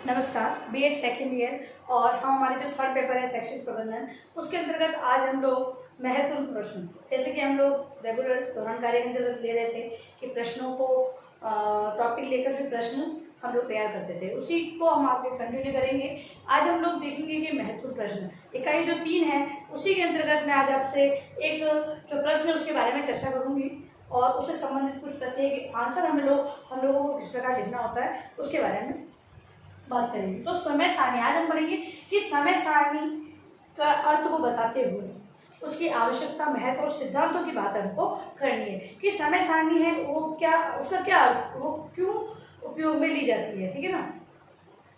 नमस्कार। BEd second year और हमारे जो थर्ड पेपर है शैक्षिक प्रबंधन, उसके अंतर्गत आज हम लोग महत्वपूर्ण प्रश्न, जैसे कि हम लोग रेगुलर दोहरान कार्य के अंतर्गत ले रहे थे कि प्रश्नों को टॉपिक लेकर फिर प्रश्न हम लोग तैयार करते थे, उसी को हम आगे कंटिन्यू करेंगे। आज हम लोग देखेंगे कि महत्वपूर्ण प्रश्न इकाई जो 3 है उसी के अंतर्गत मैं आज आपसे एक जो प्रश्न है उसके बारे में चर्चा करूंगी और उससे संबंधित कुछ तथ्य के आंसर हम लोगों को किस प्रकार लिखना होता है उसके बारे में बात करेंगे। तो समय सारणी आज हम पढ़ेंगे कि समय सारणी का अर्थ को बताते हुए उसकी आवश्यकता, महत्व और सिद्धांतों की बात हमको करनी है कि समय सारणी है वो क्या, उसका क्या अर्थ, वो क्यों उपयोग में ली जाती है, ठीक है ना,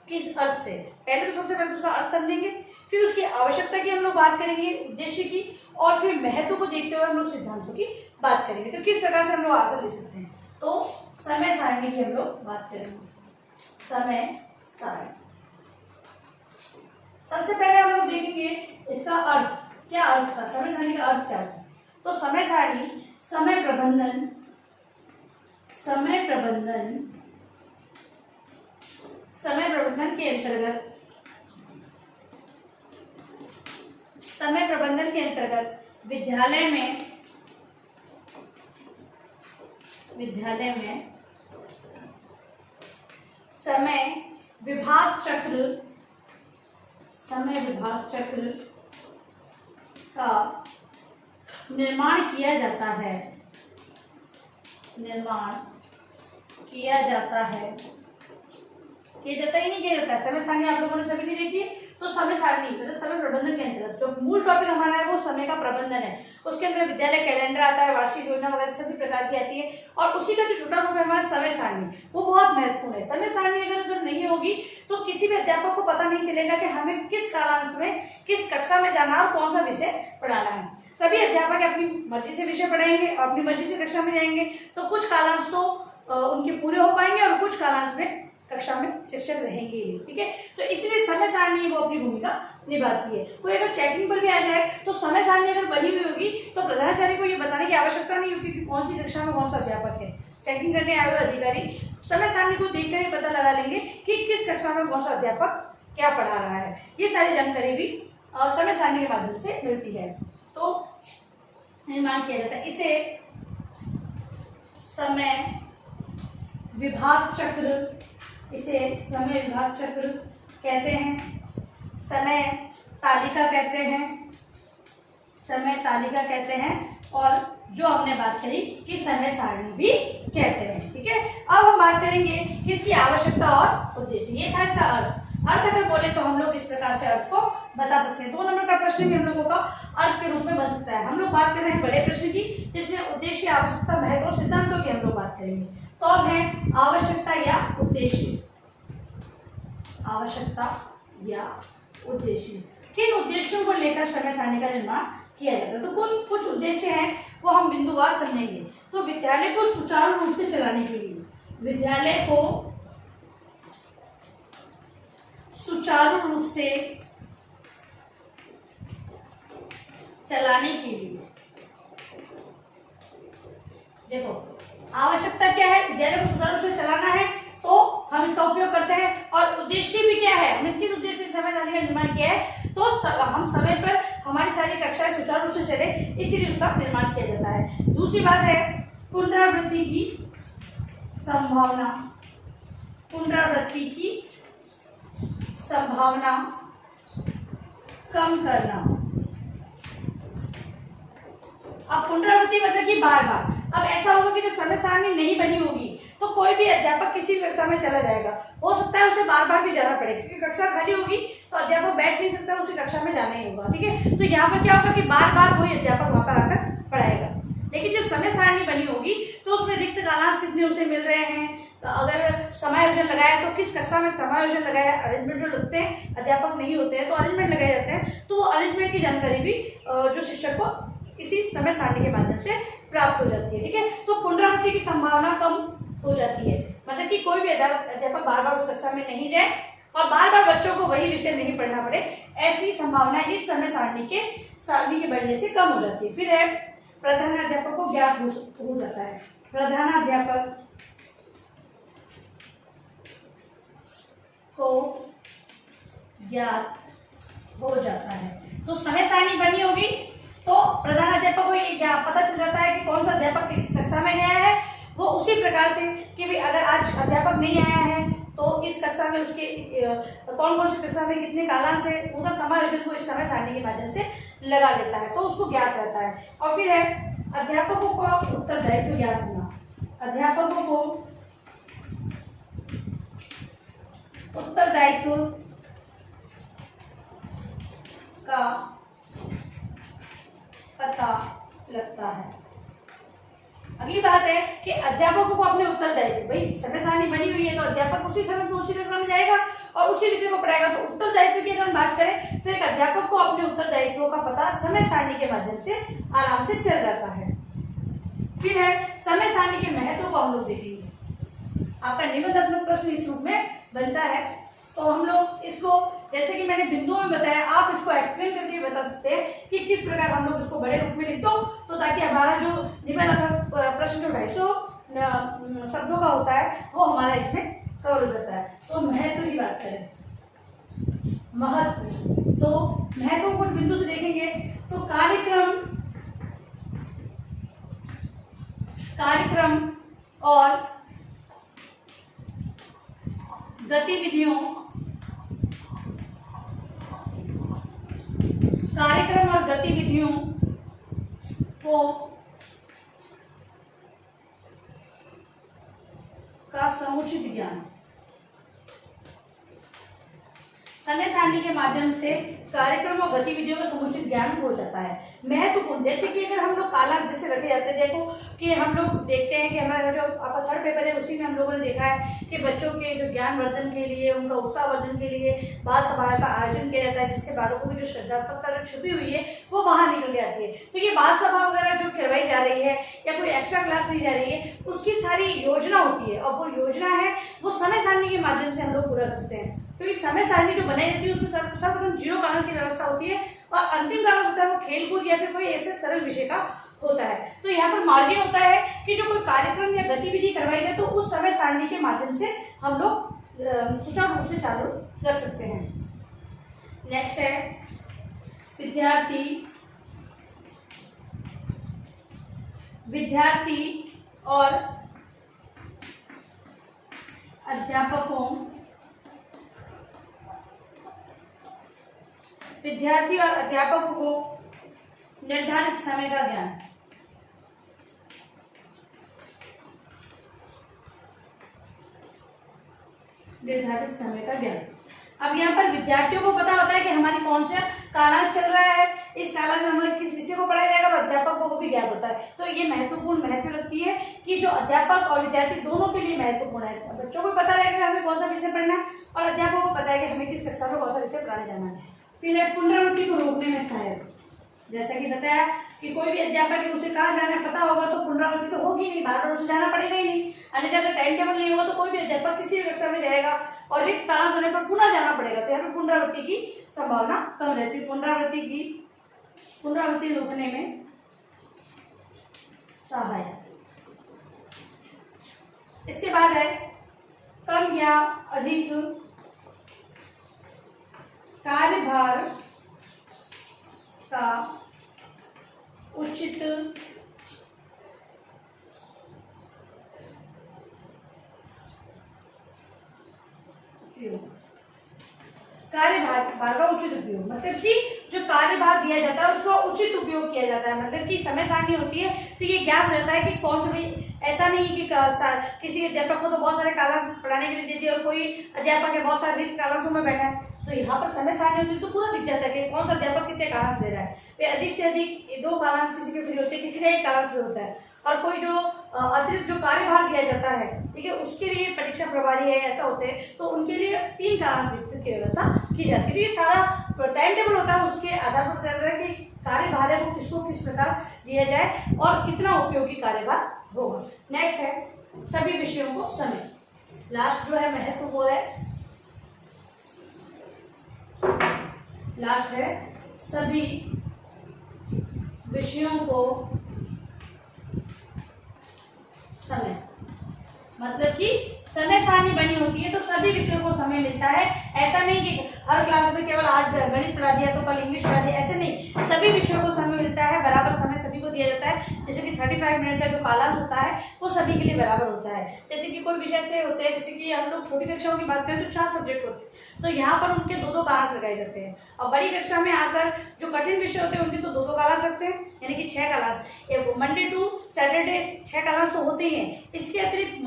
किस अर्थ से। पहले तो सबसे पहले उसका अर्थ समझेंगे, फिर उसकी आवश्यकता की हम लोग बात करेंगे, उद्देश्य की, और फिर महत्व को देखते हुए हम लोग सिद्धांतों की बात करेंगे। तो किस प्रकार से हम लोग आंसर दे सकते हैं, तो समय सारणी की हम लोग बात करेंगे। समय सारणी सबसे पहले हम लोग देखेंगे इसका अर्थ, क्या अर्थ था, समय सारणी का अर्थ क्या होता है। तो समय सारणी समय प्रबंधन के अंतर्गत विद्यालय में समय विभाग चक्र का निर्माण किया जाता है। किया जाता ही नहीं किया जाता है। समय सारणी आप लोगों ने सभी ने देखी है। तो समय सारणी मतलब समय प्रबंधन के अंतर्गत जो मूल टॉपिक हमारा है वो समय का प्रबंधन है। उसके अंदर विद्यालय कैलेंडर आता है, वार्षिक योजना वगैरह सभी प्रकार की आती है, और उसी का जो छोटा रूप है हमारा समय सारणी, वो बहुत महत्वपूर्ण है। समय सारणी अगर नहीं होगी तो किसी भी अध्यापक को पता नहीं चलेगा कि हमें किस कालांश में किस कक्षा में जाना और कौन सा विषय पढ़ाना है। सभी अध्यापक अपनी मर्जी से विषय पढ़ाएंगे और अपनी मर्जी से कक्षा में जाएंगे, तो कुछ कालांश तो उनके पूरे हो पाएंगे और कुछ कालांश में कक्षा में शिक्षक रहेंगे ही, ठीक है। तो इसलिए समय सारणी वो अपनी भूमिका निभाती है। कोई अगर चेकिंग पर भी आ जाए तो समय सारणी अगर बनी हुई होगी तो प्रधानाचार्य को ये बताने की आवश्यकता नहीं होगी कि कौन सी कक्षा में कौन सा अध्यापक है। चेकिंग करने आए हुए अधिकारी समय सारणी को देखकर ही पता लगा लेंगे कि किस कक्षा में कौन सा अध्यापक क्या पढ़ा रहा है। ये सारी जानकारी भी समय सारणी के माध्यम से मिलती है। तो निर्माण किया जाता है, इसे समय विभाग चक्र कहते हैं, समय तालिका कहते हैं, और जो हमने बात करी कि समय सारणी भी कहते हैं, ठीक है। अब हम बात करेंगे कि इसकी आवश्यकता और उद्देश्य। ये था इसका अर्थ अगर बोले तो हम लोग इस प्रकार से अर्थ को बता सकते हैं। 2 नंबर का प्रश्न भी हम लोगों का अर्थ के रूप में बन सकता है। हम लोग बात कर रहे हैं बड़े प्रश्न की, जिसमें उद्देश्य, आवश्यकता, महत्व और सिद्धांतों की हम लोग बात करेंगे। तो अब है आवश्यकता या उद्देश्य। किन उद्देश्यों को लेकर समय सारणी का निर्माण किया जाता है। तो कुछ उद्देश्य हैं वो हम बिंदुवार समझेंगे। तो विद्यालय को सुचारू रूप से चलाने के लिए, देखो आवश्यकता क्या है, विद्यालय को सुचारू रूप से चलाना है तो हम इसका उपयोग करते हैं। और उद्देश्य भी क्या है, हमने किस उद्देश्य से समय सारणी का निर्माण किया है, तो हम समय पर हमारी सारी कक्षाएं सुचारू रूप से चले, इसीलिए उसका निर्माण किया जाता है। दूसरी बात है पुनरावृत्ति की संभावना कम करना। अब पुनरावृत्ति मतलब कि बार बार। अब ऐसा होगा कि जब समय सारणी नहीं बनी होगी तो कोई भी अध्यापक किसी भी कक्षा में चला जाएगा, हो सकता है उसे बार बार भी जाना पड़े, क्योंकि कक्षा खाली होगी तो अध्यापक बैठ नहीं सकता, उसी कक्षा में जाना ही होगा, ठीक है। तो यहाँ पर क्या होगा कि बार बार कोई अध्यापक वहां पर आकर पढ़ाएगा। लेकिन जब समय सारणी बनी होगी तो उसमें रिक्त कालांश कितने उसे मिल रहे हैं, तो अगर समायोजन लगाया तो किस कक्षा में समायोजन लगाया, अरेंजमेंट जो लगते हैं, अध्यापक नहीं होते हैं तो अरेंजमेंट लगाए जाते हैं, तो वो अरेंजमेंट की जानकारी भी जो शिक्षक को इसी समय सारणी के माध्यम से प्राप्त हो जाती है, ठीक है। तो पुनरावृत्ति की संभावना कम हो जाती है, मतलब कि कोई भी अध्यापक बार बार उस कक्षा में नहीं जाए और बार बार बच्चों को वही विषय नहीं पढ़ना पड़े, ऐसी संभावना इस समय सारणी के बढ़ने से कम हो जाती है। फिर है प्रधानाध्यापक को ज्ञात हो जाता है। प्रधानाध्यापक को ज्ञात हो जाता है। तो समय सारणी बनी होगी तो प्रधान अध्यापक को ये पता चल जाता है कि कौन सा अध्यापक किस कक्षा में गया है। वो उसी प्रकार से कि भाई अगर आज अध्यापक नहीं आया है तो इस कक्षा में उसके कौन कौन सी कक्षा में कितने कालांश है, उनका समायोजन को इस समय सारणी के माध्यम से लगा देता है, तो उसको ज्ञात रहता है। और फिर है अध्यापकों को उत्तरदायित्व ज्ञात होना। अध्यापकों को उत्तरदायित्व का पता लगता है। अगली बात है कि अध्यापकों को अपने उत्तरदायित्व, भाई समय सारणी बनी हुई है तो अध्यापक उसी समय में उसी कक्षा में जाएगा और उसी विषय को पढ़ाएगा। तो उत्तरदायित्व की अगर हम बात करें तो एक अध्यापक को अपने उत्तरदायित्वों का पता समय सारणी के माध्यम से आराम से चल जाता है। फिर है समय सारणी के महत्व को हम लोग देखेंगे। आपका निबंधात्मक प्रश्न इस रूप में बनता है, तो हम लोग इसको जैसे कि मैंने बिंदुओं में बताया, आप इसको एक्सप्लेन करके बता सकते हैं कि किस प्रकार हम लोग इसको बड़े रूप में लिख दो, तो ताकि हमारा जो निबंधात्मक प्रश्न जो 250 शब्दों का होता है वो हमारा इसमें कवर हो जाता है। तो महत्व की बात करें, महत्व, तो महत्व को कुछ बिंदु से देखेंगे तो कार्यक्रम और गतिविधियों को का समुचित ज्ञान। समय सारणी के माध्यम से कार्यक्रम और गतिविधियों का समुचित ज्ञान हो जाता है। महत्वपूर्ण, जैसे कि अगर हम लोग कालांश जैसे रखे जाते हैं, देखो कि हम लोग देखते हैं कि हमारा जो आपका थर्ड पेपर है उसी में हम लोगों ने देखा है कि बच्चों के जो ज्ञान वर्धन के लिए, उनका उत्साह वर्धन के लिए बाल सभा का आयोजन किया जाता है, जिससे बालकों की जो सृजनात्मकता जो छुपी हुई है वो बाहर निकल के आती है। तो ये बाल सभा वगैरह जो करवाई जा रही है या कोई एक्स्ट्रा क्लास ली जा रही है, उसकी सारी योजना होती है और वो योजना है वो समय सारणी के माध्यम से हम लोग पूरा कर सकते हैं। क्योंकि समय सारणी जो बनाई जाती है उसमें सर्वप्रथम 0 कालांश की व्यवस्था होती है और अंतिम कालांश होता है वो खेलकूद या फिर कोई ऐसे सरल विषय का होता है। तो यहाँ पर मार्जिन होता है कि जो कोई कार्यक्रम या गतिविधि करवाई जाए तो उस समय सारणी के माध्यम से हम लोग सुचारू रूप से चालू कर सकते हैं। नेक्स्ट है विद्यार्थी और अध्यापकों को निर्धारित समय का ज्ञान। निर्धारित समय का ज्ञान। अब यहाँ पर विद्यार्थियों को पता होता है कि हमारी कौन सा कालांश चल रहा है, इस कालांश में हमें किस विषय को पढ़ाया जाएगा, और अध्यापकों को भी ज्ञात होता है। तो ये महत्व रखती है कि जो अध्यापक और विद्यार्थी दोनों के लिए महत्वपूर्ण है। बच्चों को पता रहेगा हमें कौन सा विषय पढ़ना है और अध्यापकों को पता है कि हमें किस कक्षा में कौन सा विषय पढ़ाने जाना है। फिर पुनरावृत्ति को रोकने में सहायक, जैसा कि बताया कि कोई भी अध्यापक है उसे कहाँ जाना पता होगा तो पुनरावृत्ति तो होगी नहीं, बार बार उसे जाना पड़ेगा ही नहीं। अन्यथा अगर टाइम टेबल नहीं होगा तो कोई भी अध्यापक किसी भी कक्षा में जाएगा और रिक्त कालांश होने पर पुनः जाना पड़ेगा, तो यहाँ पर पुनरावृत्ति की संभावना कम रहती है। पुनरावृत्ति रोकने में सहायक। इसके बाद है कम या अधिक कार्यभार का उचित उपयोग। कार्यभार का उचित उपयोग मतलब कि जो कार्यभार दिया जाता है उसका उचित उपयोग किया जाता है। मतलब कि समय सारणी होती है तो ये ज्ञात रहता है कि कौन सा, भाई ऐसा नहीं कि किसी अध्यापक को तो बहुत सारे कालांश पढ़ाने के लिए दे दिए और कोई अध्यापक है बहुत सारे रिक्त कालांशों में बैठा है। तो यहाँ पर समय सारणी होती है तो पूरा दिख जाता है कि कौन सा अध्यापक कितने कालांश दे रहा है। वे अधिक से अधिक 2 कालांश किसी के फ्री होते हैं, किसी का 1 कालांश फ्री होता है। और कोई जो अतिरिक्त जो कार्यभार दिया जाता है, ठीक है, उसके लिए परीक्षा प्रभारी है ऐसा होते हैं तो उनके लिए 3 कालांश की व्यवस्था की जाती है। तो ये सारा टाइम टेबल होता है, उसके आधार पर तय है कि कार्यभार है वो किसको किस प्रकार दिया जाए और कितना उपयोगी कार्यभार होगा। नेक्स्ट है सभी विषयों को समय। लास्ट जो है महत्व वो है, लास्ट है सभी विषयों को समय। मतलब कि समय सारणी बनी होती है तो सभी विषयों को समय मिलता है। ऐसा नहीं कि हर क्लास में केवल आज गणित पढ़ा दिया तो कल इंग्लिश पढ़ा दिया, ऐसे नहीं, सभी विषयों को समय मिलता है, बराबर समय सभी को दिया जाता है। जैसे कि 35 मिनट का जो कालांश होता है वो सभी के लिए बराबर होता है। जैसे कि कोई विषय से होते हैं, जैसे कि हम लोग छोटी कक्षाओं की बात करें तो 4 सब्जेक्ट होते हैं, तो यहाँ पर उनके 2-2 कालांश लगाए जाते हैं। और बड़ी कक्षा में आकर जो कठिन विषय होते हैं उनके तो 2-2 कालांश रखते हैं, यानी कि 6 कालांश। मंडे टू सैटरडे 6 कालांश तो होते ही हैं। इसके अतिरिक्त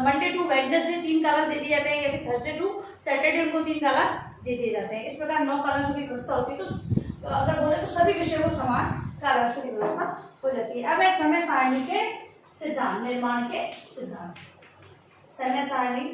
मंडे टू वेडनेसडे 3 कालांश दे दिए जाते हैं, या फिर थर्सडे टू सैटरडे उनको 3 कालांश दे दिए जाते हैं। इस प्रकार 9 कालांशों की व्यवस्था होती है। तो अगर बोले तो सभी विषयों को समान कालांशों की व्यवस्था हो जाती है। अब है समय सारणी के सिद्धांत, निर्माण के सिद्धांत। समय सारणी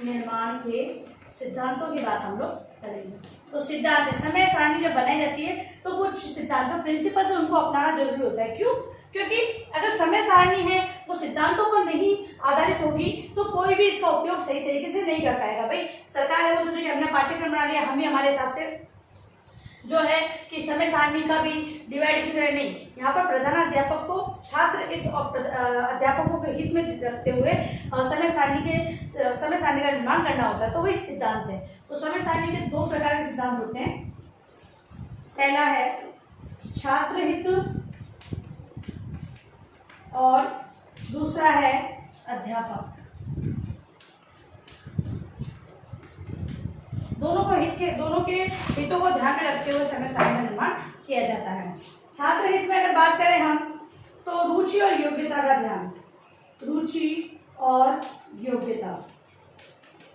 निर्माण के सिद्धांतों की बात हम लोग करेंगे। तो सिद्धांत है, समय सारणी जब बनाई जाती है तो कुछ सिद्धांतों प्रिंसिपल्स है उनको अपनाना जरूरी होता है। क्यों? क्योंकि अगर समय सारणी है वो सिद्धांतों पर नहीं आधारित होगी तो कोई भी इसका उपयोग सही तरीके से नहीं कर पाएगा। भाई सरकार है वो सोचे कि हमने पाठ्यक्रम बना लिया, हम ही हमारे हिसाब से जो है कि समय सारणी का भी डिवाइडेशन है, नहीं। यहाँ पर प्रधानाध्यापक को छात्र हित और अध्यापकों के हित में रखते हुए समय सारणी का निर्माण करना होता है, तो वही सिद्धांत है। तो समय सारणी के 2 प्रकार के सिद्धांत होते हैं। पहला है छात्र हित और दूसरा है अध्यापक। दोनों के हितों को ध्यान में रखते हुए समय सारणी का निर्माण किया जाता है। छात्र हित में अगर बात करें हम तो रुचि और योग्यता का ध्यान, रुचि और योग्यता।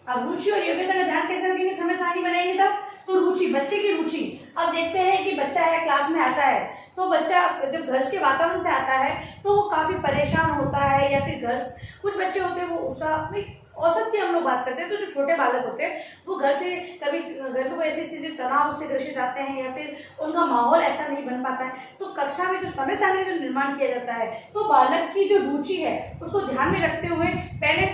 अब रुचि और योग्यता का ध्यान कैसे रखेंगे समय सारणी बनाएंगे तब? तो रुचि, बच्चे की रुचि। अब देखते हैं कि बच्चा है क्लास में आता है तो बच्चा जब घर के वातावरण से आता है तो वो काफी परेशान होता है, या फिर घर कुछ बच्चे होते हैं वो उत्साह, औसत की हम लोग बात करते हैं, तो जो छोटे बालक होते हैं वो घर से कभी घर में ऐसी स्थिति तनाव से ग्रसित आते हैं या फिर उनका माहौल ऐसा नहीं बन पाता है, तो कक्षा में जब समय सारणी का निर्माण किया जाता है तो बालक की जो रुचि है उसको ध्यान में रखते हुए पहले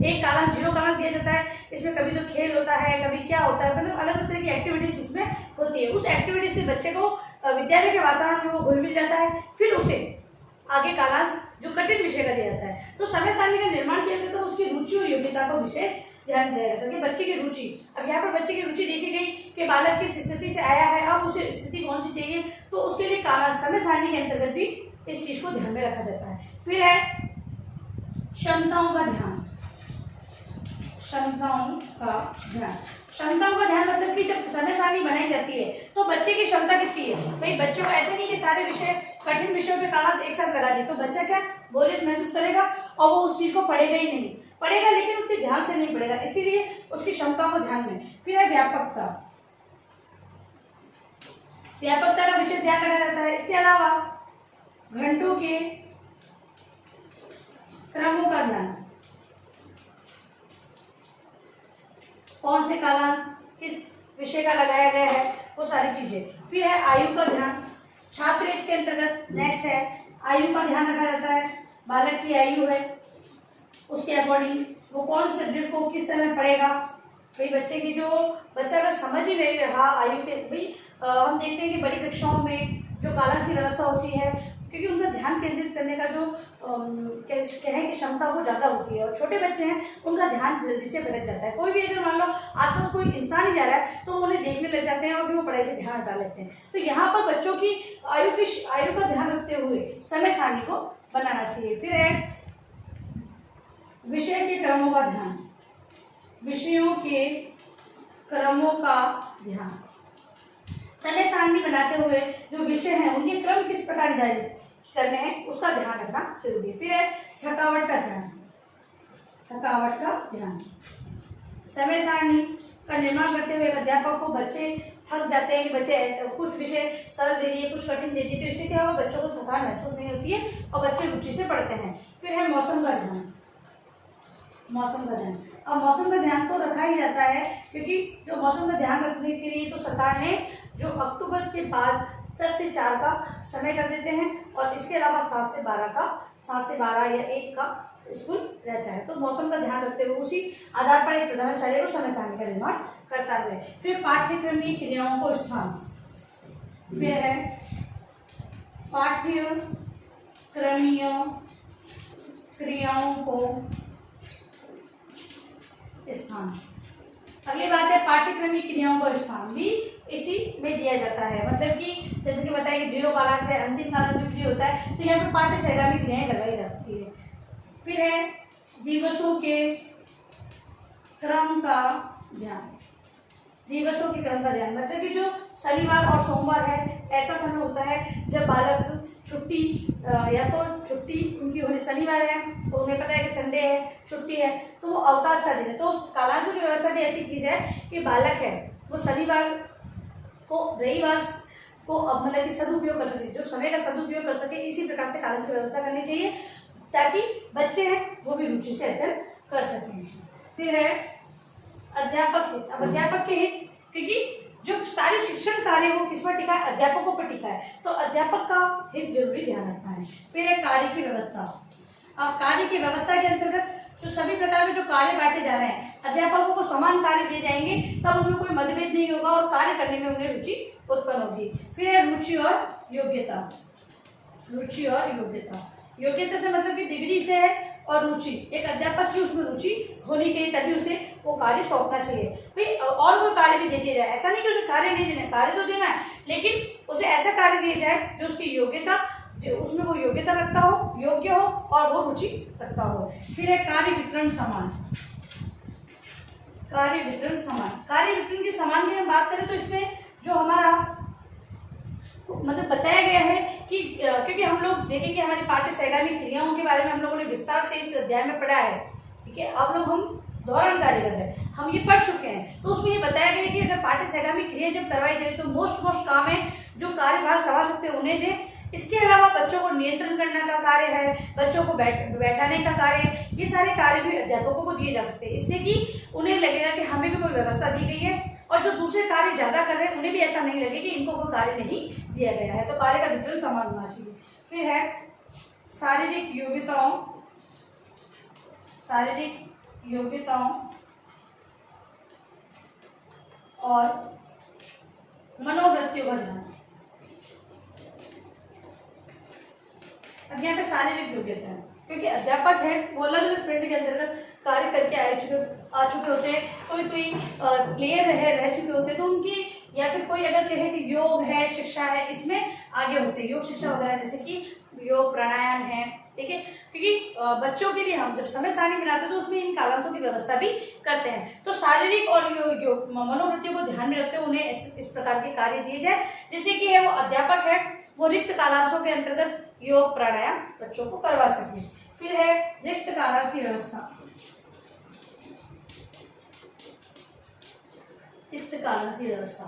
1 कालांश 0 कालांश दिया जाता है। इसमें कभी तो खेल होता है, कभी क्या होता है, मतलब अलग अलग तरह की एक्टिविटीज उसमें होती है। उस एक्टिविटी से बच्चे को विद्यालय के वातावरण में वो घुल मिल जाता है, फिर उसे आगे कालांश जो कठिन विषय का दिया जाता है। तो समय सारणी का निर्माण किया जाता है उसकी रुचि और योग्यता को विशेष ध्यान दिया जाता है कि बच्चे की रुचि। अब यहाँ पर बच्चे की रुचि देखी गई कि बालक किस स्थिति से आया है, अब उसे स्थिति कौन सी चाहिए, तो उसके लिए कालांश समय सारणी के अंतर्गत भी इस चीज को ध्यान में रखा जाता है। फिर है क्षमताओं का ध्यान, क्षमताओं का ध्यान। क्षमताओं का ध्यान मतलब कि जब समय सारणी बनाई जाती है तो बच्चे की क्षमता कितनी है। भाई बच्चों को ऐसे नहीं कि सारे विषय कठिन विषयों के कालांश एक साथ लगा दिए तो बच्चा क्या बोरियत महसूस करेगा और वो उस चीज को पढ़ेगा ही नहीं, पढ़ेगा लेकिन उतने ध्यान से नहीं पढ़ेगा, इसीलिए उसकी क्षमताओं को ध्यान में। फिर है व्यापकता, व्यापकता का विषय ध्यान रखा जाता है। इसके अलावा घंटों के क्रमों का ध्यान, कौन से कालांश किस विषय का लगाया गया है, वो सारी चीजें। फिर है आयु का ध्यान, छात्र हित के अंतर्गत नेक्स्ट है आयु का ध्यान रखा जाता है। बालक की आयु है उसके अकॉर्डिंग वो कौन सब्जेक्ट को किस समय पढ़ेगा। भाई बच्चे की जो बच्चा अगर समझ ही नहीं रहा आयु के, भाई हम देखते हैं कि बड़ी कक्षाओं में जो कालांश की व्यवस्था होती है क्योंकि उनका ध्यान केंद्रित करने का जो कहें कि क्षमता वो ज़्यादा होती है, और छोटे बच्चे हैं उनका ध्यान जल्दी से भटक जाता है। कोई भी अगर मान लो आसपास कोई इंसान ही जा रहा है तो वो उन्हें देखने लग जाते हैं और फिर वो पढ़ाई से ध्यान हटा लेते हैं। तो यहाँ पर बच्चों की आयु का ध्यान रखते हुए समय सारणी को बनाना चाहिए। फिर है विषय के क्रमों का ध्यान, विषयों के क्रमों का ध्यान। समय सारणी बनाते हुए जो विषय हैं उनके क्रम किस प्रकार निर्धारित करने हैं उसका ध्यान रखना जरूरी है। फिर है थकावट का ध्यान, थकावट का ध्यान। समय सारणी का निर्माण करते हुए अध्यापक को बच्चे थक जाते हैं कि बच्चे कुछ विषय सरल दे दिए कुछ कठिन दे दिए, तो इससे क्या होगा बच्चों को थकान महसूस नहीं होती है और बच्चे रुचि से पढ़ते हैं। फिर है मौसम का ध्यान, मौसम का ध्यान। अब मौसम का ध्यान तो रखा ही जाता है क्योंकि जो मौसम का ध्यान रखने के लिए तो सरकार ने जो अक्टूबर के बाद 10 से 4 का समय कर देते हैं और इसके अलावा 7 से 12 या 1 का स्कूल रहता है। तो mौसम का ध्यान रखते हुए उसी आधार पर एक प्रधानाचार्य को समय सारणी का निर्माण करता है। फिर पाठ्यक्रमीय क्रियाओं को स्थान, फिर है पाठ्यक्रमीय क्रियाओं को स्थान। अगली बात है पाठ्यक्रमिक क्रियाओं का स्थान भी इसी में दिया जाता है। मतलब कि जैसे कि बताया कि 0 कालांश से अंतिम कालांश भी फ्री होता है, तो यहाँ पे पाठ्य सहगामी क्रियाएं लगाई जा सकती है। फिर है दिवसों के क्रम का ध्यान। दिवसों के क्रम का ध्यान मतलब कि जो शनिवार और सोमवार है, ऐसा समय होता है जब बालक छुट्टी या तो छुट्टी उनकी होने, शनिवार है तो उन्हें पता है कि संडे है, छुट्टी है, तो वो अवकाश का दिन है। तो कालांशों की व्यवस्था भी ऐसी की जाए कि बालक है वो शनिवार को रविवार को मतलब कि सदुपयोग कर सके, जो समय का सदुपयोग कर सके, इसी प्रकार से कालांश की व्यवस्था करनी चाहिए ताकि बच्चे हैं वो भी रुचि से अध्ययन कर सकें। फिर है अध्यापक हित। अब अध्यापक के हित, क्योंकि जो सारे शिक्षण कार्य हो किस पर टिका है, अध्यापकों पर टिका है, तो अध्यापक का हित जरूरी ध्यान रखना है। फिर है कार्य की व्यवस्था। अब कार्य की व्यवस्था के अंतर्गत जो सभी प्रकार के जो कार्य बांटे जा रहे हैं, अध्यापकों को समान कार्य दिए जाएंगे, तब उनमें कोई मतभेद नहीं होगा और कार्य करने में उन्हें रुचि उत्पन्न होगी। फिर है रुचि और योग्यता। रुचि और योग्यता, योग्यता से मतलब कि डिग्री से है, और रुचि एक अध्यापक की उसमें रुचि होनी चाहिए, तभी उसे वो कार्य सौंपना चाहिए। भाई और वो कार्य भी दे दिया जाए, ऐसा नहीं कि उसे कार्य नहीं देना है, कार्य तो देना है, लेकिन उसे ऐसा कार्य दिया जाए जो उसकी योग्यता, जो उसमें वो योग्यता रखता हो, योग्य हो और वो रुचि रखता हो। फिर है कार्य वितरण समान। कार्य वितरण समान, कार्य वितरण के समान की हम बात करें तो इसमें जो हमारा मतलब बताया गया है कि क्योंकि हम लोग देखेंगे हमारी पाठ्य सहगामी क्रियाओं के बारे में हम लोगों ने विस्तार से इस अध्याय में पढ़ा है, ठीक है। अब लोग हम दोहरान कार्य कर रहे हैं, हम ये पढ़ चुके हैं, तो उसमें ये बताया गया है कि अगर पाठ्य सहगामी क्रिया जब करवाई जाए तो मोस्ट काम है जो कार्यभार सभासद थे उन्हें दे। इसके अलावा बच्चों को नियंत्रण करने का कार्य है, बच्चों को बैठाने का कार्य है, ये सारे कार्य भी अध्यापकों को दिए जा सकते हैं, इससे कि उन्हें लगेगा कि हमें भी कोई व्यवस्था दी गई है, और जो दूसरे कार्य ज्यादा कर रहे हैं उन्हें भी ऐसा नहीं लगे कि इनको कोई कार्य नहीं दिया गया है। तो कार्य का वितरण समान होना चाहिए। फिर है शारीरिक योग्यताओं, शारीरिक योग्यताओं और मनोवृत्तियों का ध्यान। अब यहाँ पे शारीरिक योग्यता है, क्योंकि अध्यापक है वो अलग अलग फील्ड के अंतर्गत कार्य करके आ चुके होते हैं, कोई प्लेयर रह चुके होते हैं, तो उनकी या फिर कोई अगर कहे कि योग है, शिक्षा है, इसमें आगे होते हैं, योग शिक्षा वगैरह, जैसे कि योग प्राणायाम है, ठीक है। क्योंकि बच्चों के लिए हम जब समय सारणी बनाते हैं तो उसमें इन कालांशों की व्यवस्था भी करते हैं। तो शारीरिक और मनोवृत्तियों को ध्यान में रखते हुए उन्हें इस प्रकार के कार्य दिए जाए, जिससे कि है वो अध्यापक है वो रिक्त कालांशों के अंतर्गत योग प्राणायाम बच्चों को करवा सके। फिर है रिक्त कालांश की व्यवस्था। रिक्त कालांश की व्यवस्था,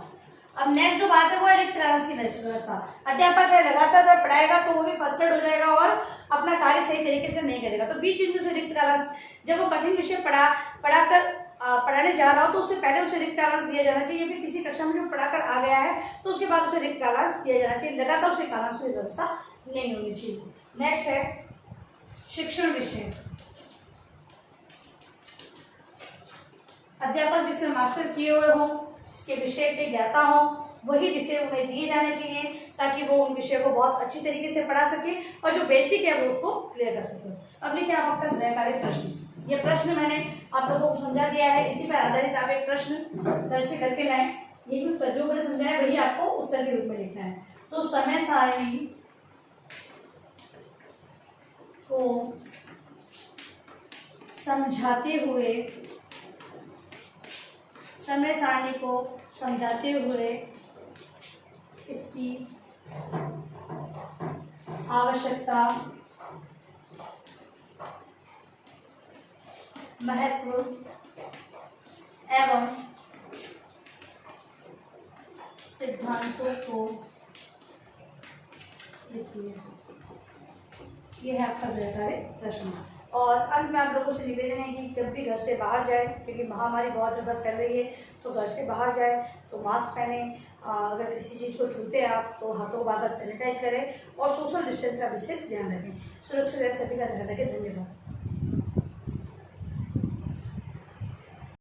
अब नेक्स्ट जो बात है वो है रिक्त कालांश की व्यवस्था। अध्यापक है लगातार पढ़ाएगा तो वो भी फ्रस्ट्रेट हो जाएगा और अपना कार्य सही तरीके से नहीं करेगा, तो बीच में से रिक्त कालांश, जब वो कठिन विषय पढ़ाने जा रहा हो तो उससे पहले उसे रिक्त कालांश दिया जाना चाहिए, फिर किसी कक्षा में जो पढ़ाकर आ गया है तो उसके बाद उसे रिक्त कालांश दिया जाना चाहिए, लगातार उसके कालांश की व्यवस्था नहीं होनी चाहिए। नेक्स्ट है शिक्षण विषय। अध्यापक जिसने मास्टर किए हुए हों, जिसके विषय के ज्ञाता हों, वही विषय उन्हें दिए जाने चाहिए ताकि वो उन विषयों को बहुत अच्छी तरीके से पढ़ा सके और जो बेसिक है वो उसको क्लियर कर सके। अब देखिए आपका गृहकार्य प्रश्न, ये प्रश्न मैंने आप लोगों को समझा दिया है, इसी पर आधारित आप एक प्रश्न घर से करके लाएं, यही उत्तर जो मैंने समझाया वही आपको उत्तर के रूप में लिखना है। तो समय सारणी को समझाते हुए इसकी आवश्यकता, महत्व एवं सिद्धांतों को लिखिए। यह है आपका गृहकार्य प्रश्न। और अंत में आप लोगों से निवेदन है कि जब भी घर से बाहर जाए, क्योंकि महामारी बहुत ज़्यादा फैल रही है, तो घर से बाहर जाए तो मास्क पहने, अगर किसी चीज़ को छूते हैं आप तो हाथों को बार बार सैनिटाइज करें और सोशल डिस्टेंस का विशेष ध्यान रखें। सुरक्षित रहे, सभी का ध्यान रखें। धन्यवाद।